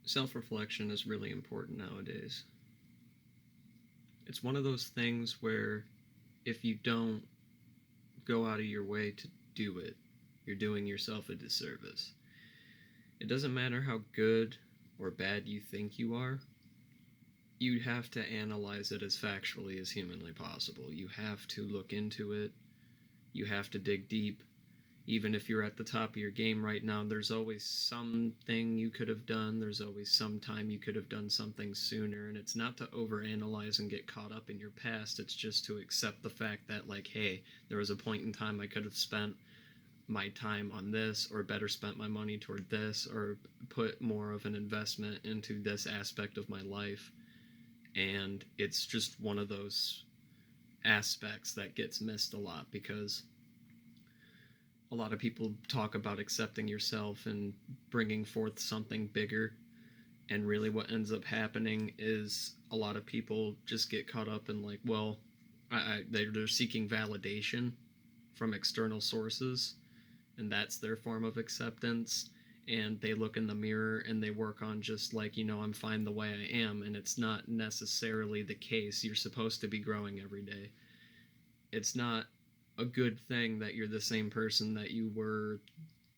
Self-reflection is really important nowadays. It's one of those things where if you don't go out of your way to do it, you're doing yourself a disservice. It doesn't matter how good or bad you think you are, you have to analyze it as factually as humanly possible. You have to look into it. You have to dig deep. Even if you're at the top of your game right now, there's always something you could have done. There's always some time you could have done something sooner. And it's not to overanalyze and get caught up in your past. It's just to accept the fact that, like, hey, there was a point in time I could have spent my time on this, or better spent my money toward this, or put more of an investment into this aspect of my life. And it's just one of those aspects that gets missed a lot, because a lot of people talk about accepting yourself and bringing forth something bigger, and really what ends up happening is a lot of people just get caught up in, like, well, they're seeking validation from external sources, and that's their form of acceptance. And they look in the mirror and they work on just, like, I'm fine the way I am, and it's not necessarily the case. You're supposed to be growing every day. It's not a good thing that you're the same person that you were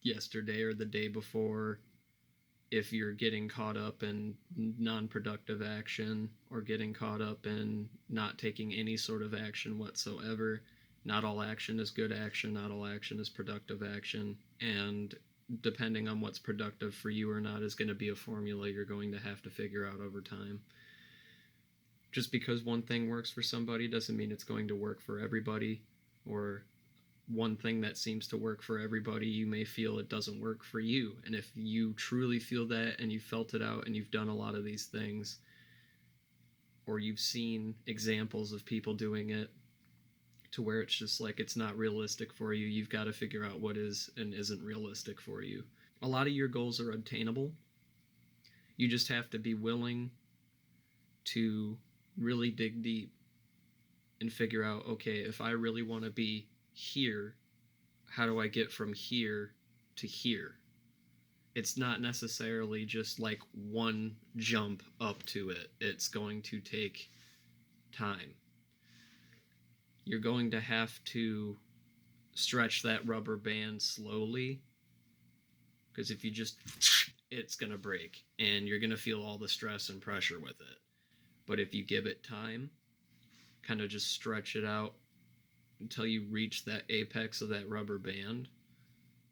yesterday or the day before if you're getting caught up in non-productive action, or getting caught up in not taking any sort of action whatsoever. Not all action is good action, not all action is productive action, and depending on what's productive for you or not is going to be a formula you're going to have to figure out over time. Just because one thing works for somebody doesn't mean it's going to work for everybody, or one thing that seems to work for everybody, you may feel it doesn't work for you. And if you truly feel that, and you felt it out, and you've done a lot of these things, or you've seen examples of people doing it to where it's just like it's not realistic for you, you've got to figure out what is and isn't realistic for you. A lot of your goals are obtainable. You just have to be willing to really dig deep and figure out, okay, if I really want to be here, how do I get from here to here? It's not necessarily just like one jump up to it. It's going to take time. You're going to have to stretch that rubber band slowly, because if you just, it's going to break, and you're going to feel all the stress and pressure with it. But if you give it time, kind of just stretch it out until you reach that apex of that rubber band,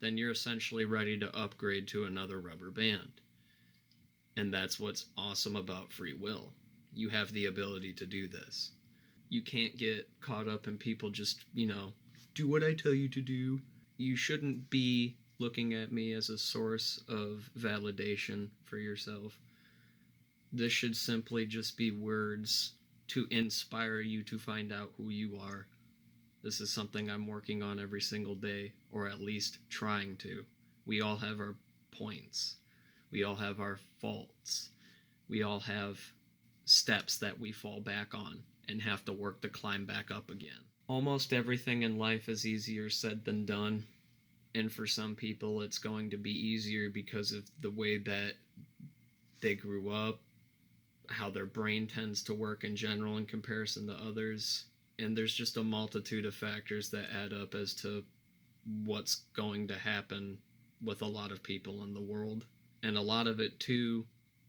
then you're essentially ready to upgrade to another rubber band. And that's what's awesome about free will. You have the ability to do this. You can't get caught up in people just, do what I tell you to do. You shouldn't be looking at me as a source of validation for yourself. This should simply just be words to inspire you to find out who you are. This is something I'm working on every single day, or at least trying to. We all have our points. We all have our faults. We all have steps that we fall back on and have to work to climb back up again. Almost everything in life is easier said than done. And for some people, it's going to be easier because of the way that they grew up, how their brain tends to work in general in comparison to others. And there's just a multitude of factors that add up as to what's going to happen with a lot of people in the world. And a lot of it, too,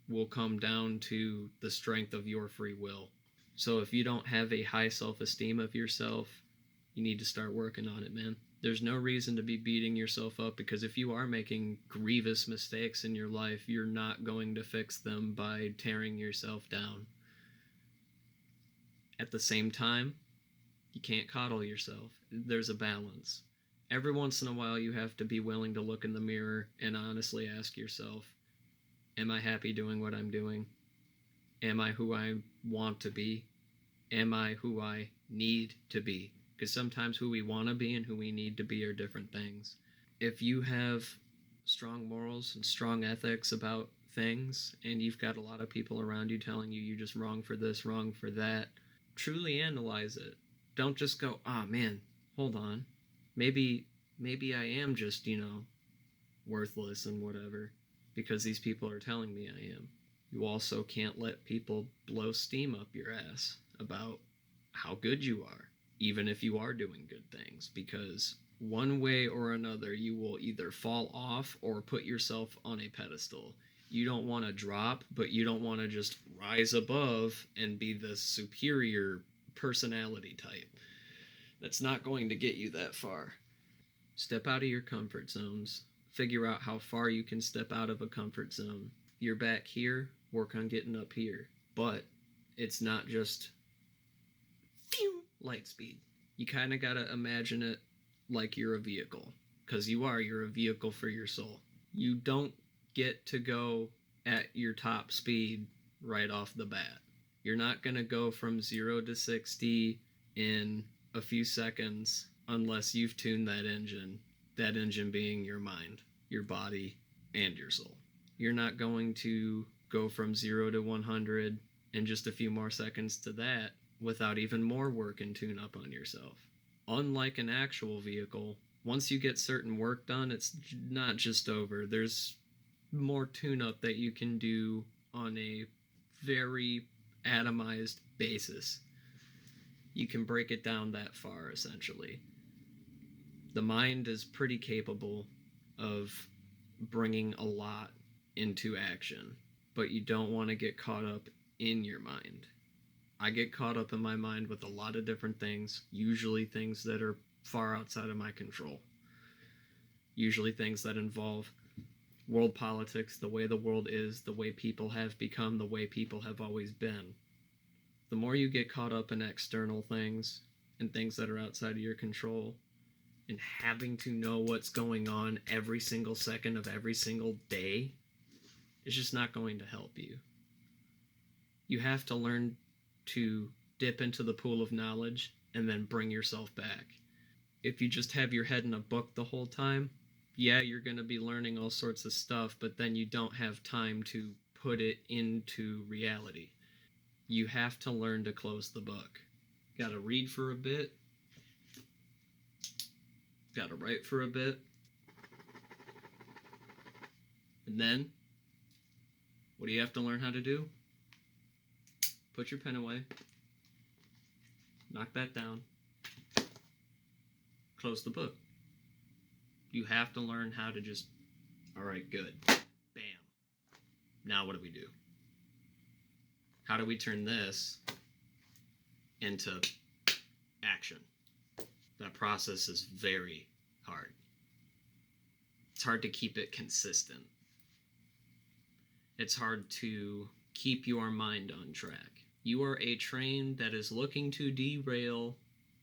will come down to the strength of your free will. So if you don't have a high self-esteem of yourself, you need to start working on it, man. There's no reason to be beating yourself up, because if you are making grievous mistakes in your life, you're not going to fix them by tearing yourself down. At the same time, you can't coddle yourself. There's a balance. Every once in a while, you have to be willing to look in the mirror and honestly ask yourself, am I happy doing what I'm doing? Am I who I want to be? Am I who I need to be? Because sometimes who we want to be and who we need to be are different things. If you have strong morals and strong ethics about things, and you've got a lot of people around you telling you you're just wrong for this, wrong for that, truly analyze it. Don't just go, man, hold on. Maybe I am just, worthless and whatever. because these people are telling me I am. You also can't let people blow steam up your ass about how good you are, even if you are doing good things, because one way or another you will either fall off or put yourself on a pedestal. You don't want to drop, but you don't want to just rise above and be the superior personality type. That's not going to get you that far. Step out of your comfort zones. Figure out how far you can step out of a comfort zone. You're back here, work on getting up here. But it's not just light speed. You kind of got to imagine it like you're a vehicle. Because you're a vehicle for your soul. You don't get to go at your top speed right off the bat. You're not going to go from 0 to 60 in a few seconds unless you've tuned that engine being your mind, your body, and your soul. You're not going to go from 0 to 100 in just a few more seconds to that without even more work and tune up on yourself. Unlike an actual vehicle, once you get certain work done, it's not just over. There's more tune-up that you can do on a very atomized basis. You can break it down that far, essentially. The mind is pretty capable of bringing a lot into action, but you don't want to get caught up in your mind. I get caught up in my mind with a lot of different things, usually things that are far outside of my control. Usually things that involve world politics, the way the world is, the way people have become, the way people have always been. The more you get caught up in external things and things that are outside of your control, and having to know what's going on every single second of every single day, it's just not going to help you. You have to learn to dip into the pool of knowledge and then bring yourself back. If you just have your head in a book the whole time, yeah, you're going to be learning all sorts of stuff, but then you don't have time to put it into reality. You have to learn to close the book. Got to read for a bit. Got to write for a bit. And then, what do you have to learn how to do? Put your pen away. Knock that down. Close the book. You have to learn how to just, all right, good. Bam. Now what do we do? How do we turn this into action? That process is very hard. It's hard to keep it consistent. It's hard to keep your mind on track. You are a train that is looking to derail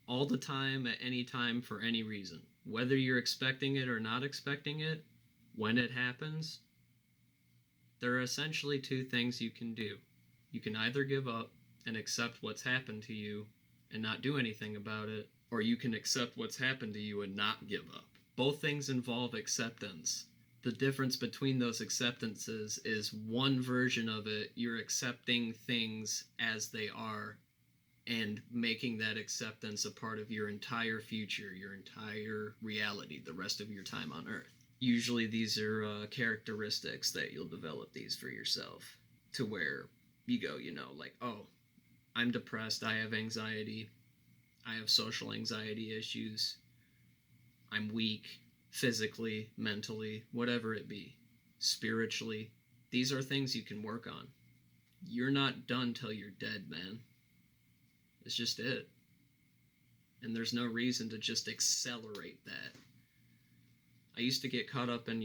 all the time, at any time, for any reason. Whether you're expecting it or not expecting it, when it happens, there are essentially two things you can do. You can either give up and accept what's happened to you and not do anything about it, or you can accept what's happened to you and not give up. Both things involve acceptance. The difference between those acceptances is one version of it, you're accepting things as they are and making that acceptance a part of your entire future, your entire reality, the rest of your time on Earth. Usually these are characteristics that you'll develop these for yourself, to where you go, like, oh, I'm depressed, I have anxiety, I have social anxiety issues, I'm weak, physically, mentally, whatever it be, spiritually. These are things you can work on. You're not done till you're dead, man. It's just it. And there's no reason to just accelerate that. I used to get caught up in,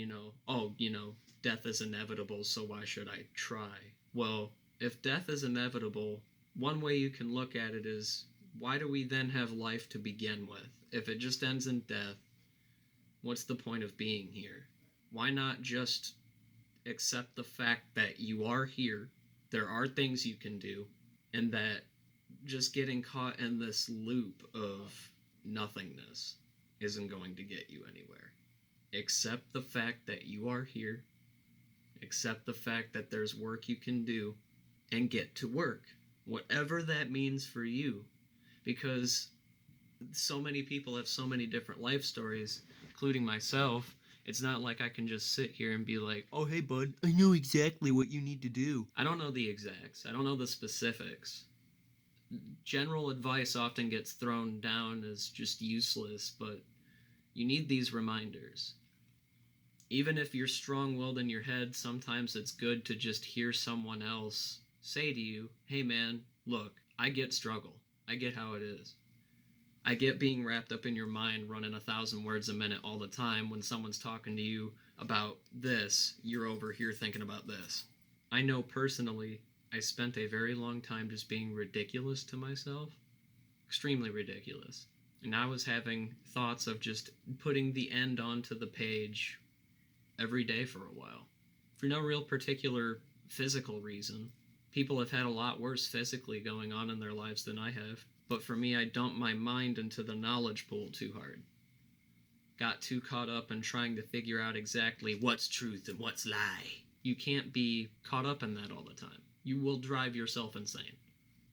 death is inevitable, so why should I try? Well, if death is inevitable, one way you can look at it is, why do we then have life to begin with? If it just ends in death, what's the point of being here? Why not just accept the fact that you are here, there are things you can do, and that just getting caught in this loop of nothingness isn't going to get you anywhere. Accept the fact that you are here, accept the fact that there's work you can do, and get to work, whatever that means for you. Because so many people have so many different life stories, including myself, It's not like I can just sit here and be like, oh, hey, bud, I know exactly what you need to do. I don't know the exacts. I don't know the specifics. General advice often gets thrown down as just useless, but you need these reminders. Even if you're strong-willed in your head, sometimes it's good to just hear someone else say to you, hey man, look, I get struggle. I get how it is. I get being wrapped up in your mind running 1,000 words a minute all the time. When someone's talking to you about this, you're over here thinking about this. I know personally, I spent a very long time just being ridiculous to myself. Extremely ridiculous. And I was having thoughts of just putting the end onto the page every day for a while. For no real particular physical reason. People have had a lot worse physically going on in their lives than I have. But for me, I dumped my mind into the knowledge pool too hard. Got too caught up in trying to figure out exactly what's truth and what's lie. You can't be caught up in that all the time. You will drive yourself insane.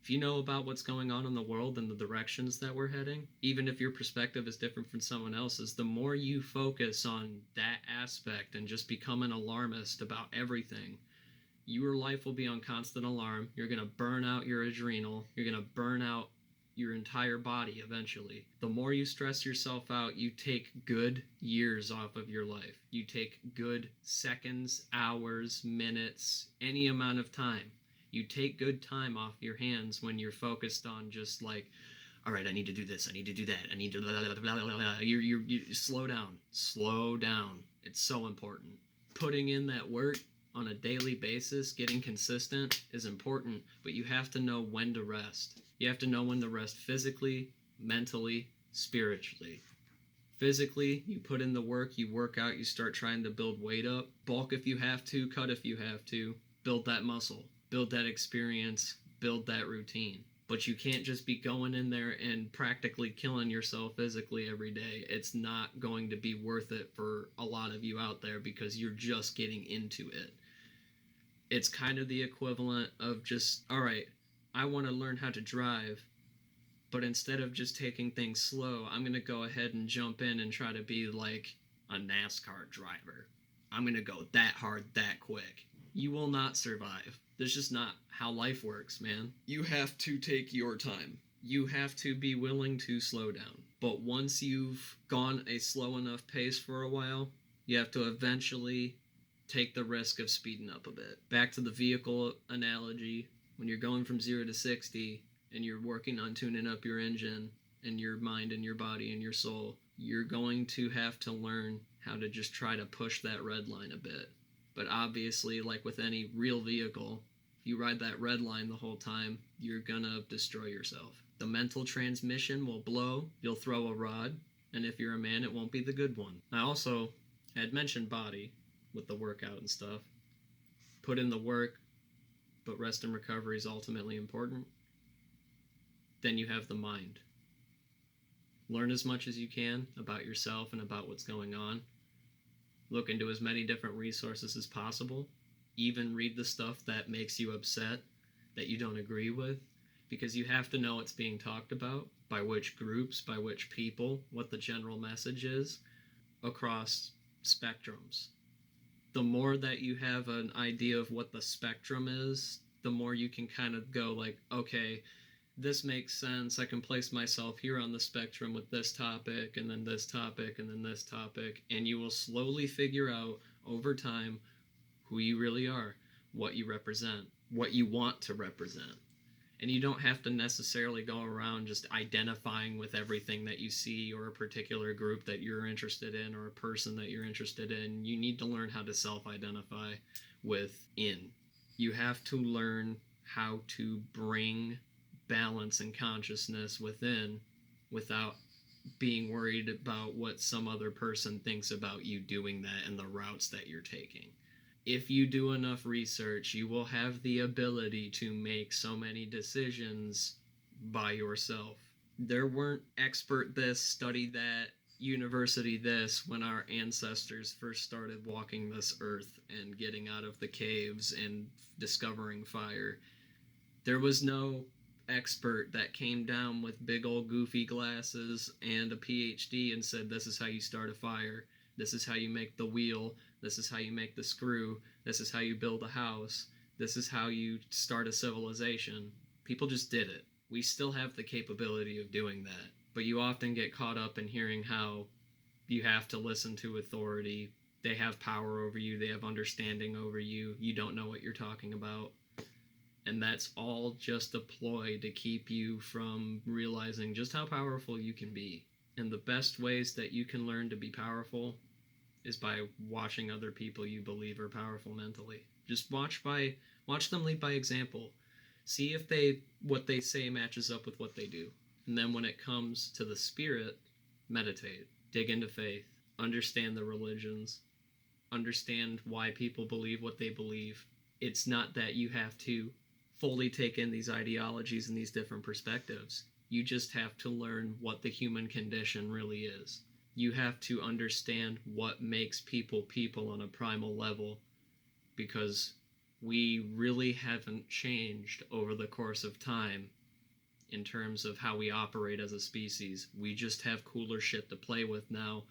If you know about what's going on in the world and the directions that we're heading, even if your perspective is different from someone else's, the more you focus on that aspect and just become an alarmist about everything, your life will be on constant alarm. You're going to burn out your adrenal. You're going to burn out your entire body eventually. The more you stress yourself out, you take good years off of your life. You take good seconds, hours, minutes, any amount of time. You take good time off your hands when you're focused on just like, all right, I need to do this, I need to do that, I need to blah, blah, blah, blah, blah. You slow down. Slow down. It's so important. Putting in that work on a daily basis, getting consistent is important, but you have to know when to rest. You have to know when to rest physically, mentally, spiritually. Physically, you put in the work, you work out, you start trying to build weight up. Bulk if you have to, cut if you have to. Build that muscle, build that experience, build that routine. But you can't just be going in there and practically killing yourself physically every day. It's not going to be worth it for a lot of you out there because you're just getting into it. It's kind of the equivalent of just, all right, I want to learn how to drive, but instead of just taking things slow, I'm going to go ahead and jump in and try to be like a NASCAR driver. I'm going to go that hard, that quick. You will not survive. That's just not how life works, man. You have to take your time. You have to be willing to slow down. But once you've gone a slow enough pace for a while, you have to eventually take the risk of speeding up a bit. Back to the vehicle analogy, when you're going from 0 to 60 and you're working on tuning up your engine and your mind and your body and your soul, you're going to have to learn how to just try to push that red line a bit. But obviously, like with any real vehicle, if you ride that red line the whole time, you're gonna destroy yourself. The mental transmission will blow, you'll throw a rod, and if you're a man, it won't be the good one. I also had mentioned body with the workout and stuff. Put in the work, but rest and recovery is ultimately important. Then you have the mind. Learn as much as you can about yourself and about what's going on. Look into as many different resources as possible. Even read the stuff that makes you upset, that you don't agree with, because you have to know what's being talked about, by which groups, by which people, what the general message is, across spectrums. The more that you have an idea of what the spectrum is, the more you can kind of go like, okay, this makes sense. I can place myself here on the spectrum with this topic, and then this topic, and then this topic, and you will slowly figure out over time who you really are, what you represent, what you want to represent. And you don't have to necessarily go around just identifying with everything that you see or a particular group that you're interested in or a person that you're interested in. You need to learn how to self-identify within. You have to learn how to bring balance and consciousness within without being worried about what some other person thinks about you doing that and the routes that you're taking. If you do enough research, you will have the ability to make so many decisions by yourself. There weren't expert this, study that, university this when our ancestors first started walking this earth and getting out of the caves and discovering fire. There was no expert that came down with big old goofy glasses and a PhD and said, this is how you start a fire. This is how you make the wheel. This is how you make the screw. This is how you build a house. This is how you start a civilization. People just did it. We still have the capability of doing that. But you often get caught up in hearing how you have to listen to authority. They have power over you. They have understanding over you. You don't know what you're talking about. And that's all just a ploy to keep you from realizing just how powerful you can be. And the best ways that you can learn to be powerful is by watching other people you believe are powerful mentally. Just watch them lead by example. See if what they say matches up with what they do. And then when it comes to the spirit, meditate, dig into faith, understand the religions, understand why people believe what they believe. It's not that you have to fully take in these ideologies and these different perspectives. You just have to learn what the human condition really is. You have to understand what makes people people on a primal level, because we really haven't changed over the course of time in terms of how we operate as a species. We just have cooler shit to play with now,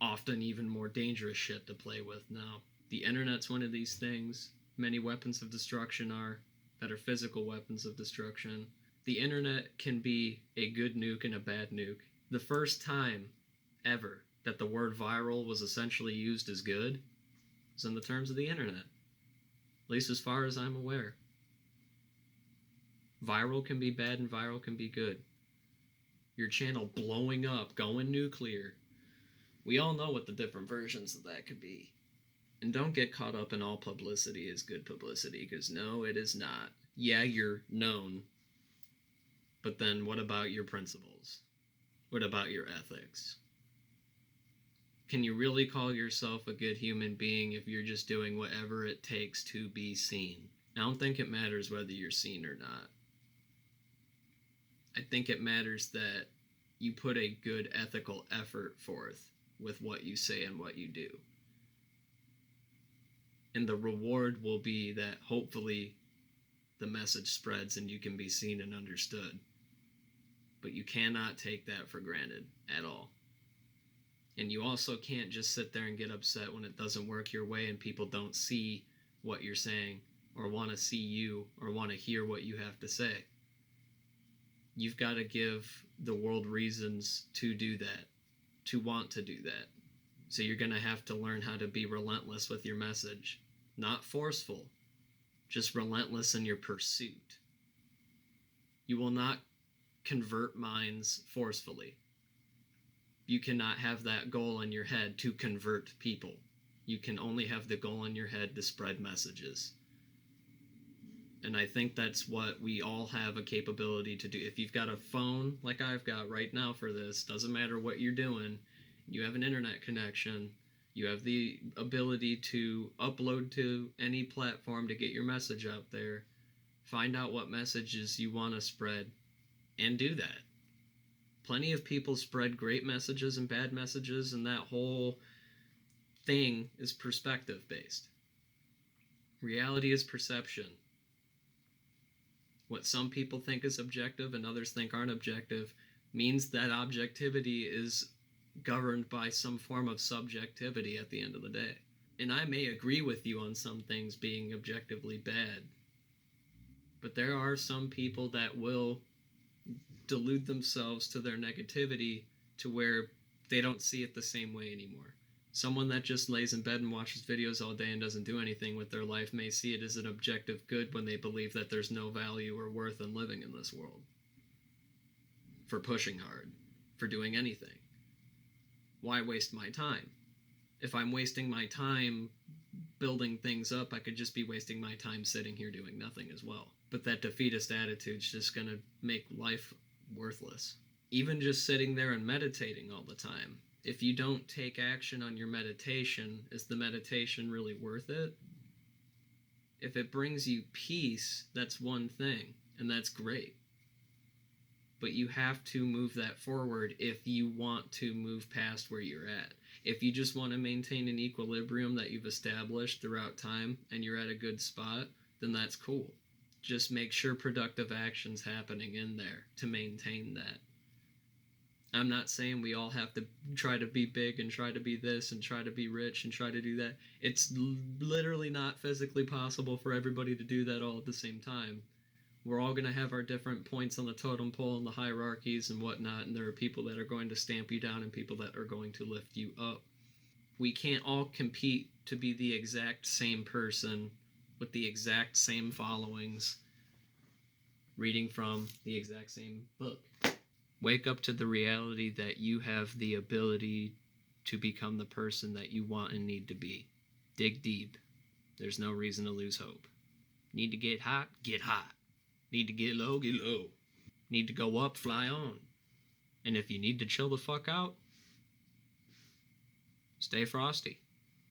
often even more dangerous shit to play with now. The internet's one of these things. Many weapons of destruction are that are physical weapons of destruction. The internet can be a good nuke and a bad nuke. The first time ever that the word viral was essentially used as good was in the terms of the internet. At least as far as I'm aware. Viral can be bad and viral can be good. Your channel blowing up, going nuclear. We all know what the different versions of that could be. And don't get caught up in all publicity is good publicity, because no, it is not. Yeah, you're known. But then what about your principles? What about your ethics? Can you really call yourself a good human being if you're just doing whatever it takes to be seen? I don't think it matters whether you're seen or not. I think it matters that you put a good ethical effort forth with what you say and what you do. And the reward will be that hopefully the message spreads and you can be seen and understood. But you cannot take that for granted at all. And you also can't just sit there and get upset when it doesn't work your way and people don't see what you're saying or want to see you or want to hear what you have to say. You've got to give the world reasons to do that, to want to do that. So you're going to have to learn how to be relentless with your message. Not forceful, just relentless in your pursuit. You will not convert minds forcefully. You cannot have that goal in your head to convert people. You can only have the goal in your head to spread messages. And I think that's what we all have a capability to do. If you've got a phone like I've got right now for this, doesn't matter what you're doing, you have an internet connection, you have the ability to upload to any platform to get your message out there, find out what messages you want to spread, and do that. Plenty of people spread great messages and bad messages, and that whole thing is perspective based. Reality is perception. What some people think is objective and others think aren't objective means that objectivity is governed by some form of subjectivity at the end of the day. And I may agree with you on some things being objectively bad, but there are some people that will delude themselves to their negativity to where they don't see it the same way anymore. Someone that just lays in bed and watches videos all day and doesn't do anything with their life may see it as an objective good when they believe that there's no value or worth in living in this world. For pushing hard, for doing anything. Why waste my time? If I'm wasting my time building things up, I could just be wasting my time sitting here doing nothing as well. But that defeatist attitude's just gonna make life worthless. Even just sitting there and meditating all the time. If you don't take action on your meditation, is the meditation really worth it? If it brings you peace, that's one thing, and that's great. But you have to move that forward if you want to move past where you're at. If you just want to maintain an equilibrium that you've established throughout time and you're at a good spot, then that's cool. Just make sure productive action's happening in there to maintain that. I'm not saying we all have to try to be big and try to be this and try to be rich and try to do that. It's literally not physically possible for everybody to do that all at the same time. We're all going to have our different points on the totem pole and the hierarchies and whatnot, and there are people that are going to stamp you down and people that are going to lift you up. We can't all compete to be the exact same person with the exact same followings, reading from the exact same book. Wake up to the reality that you have the ability to become the person that you want and need to be. Dig deep. There's no reason to lose hope. Need to get hot? Get hot. Need to get low? Get low. Need to go up? Fly on. And if you need to chill the fuck out, stay frosty.